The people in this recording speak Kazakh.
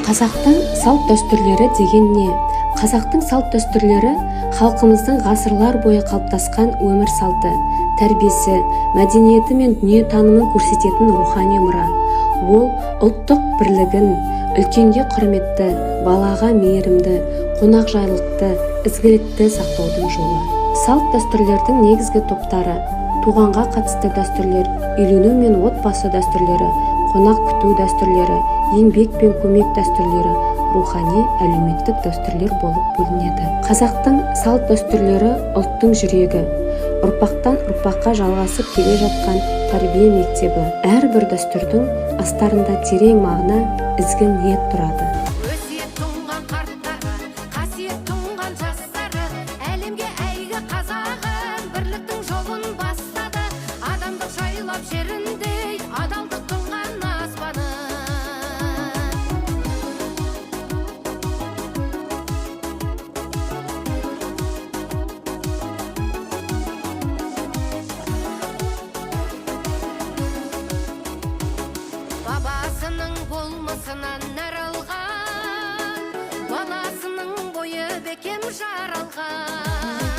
Қазақтың салт дәстүрлері деген не? Қазақтың салт дәстүрлері халқымыздың ғасырлар бойы қалыптасқан өмір салты, тәрбиесі, мәдениеті мен дүниетанымын көрсететін рухани мұра. Ол ұлттық бірлігін, үлкенге құрметті, балаға мейірімді, қонақжайлықты, ізгілікті сақтаудың жолы. Салт дәстүрлердің негізгі топтары: туғанға қатысты дәстүрлер, үйлену мен отбасы дәстүрлері, қонақ күту дәстүрлері, еңбек пен көмек дәстүрлері, рухани, әлеуметтік дәстүрлер болып бөлінеді. Қазақтың салт дәстүрлері ұлттың жүрегі, ұрпақтан ұрпаққа жалғасып келе жатқан тәрбие мектебі. Әрбір дәстүрдің астарында терең мағына, ізгі ниет тұрады. Бабасының болмысынан нәр алған, баласының бойы бекем жаралған.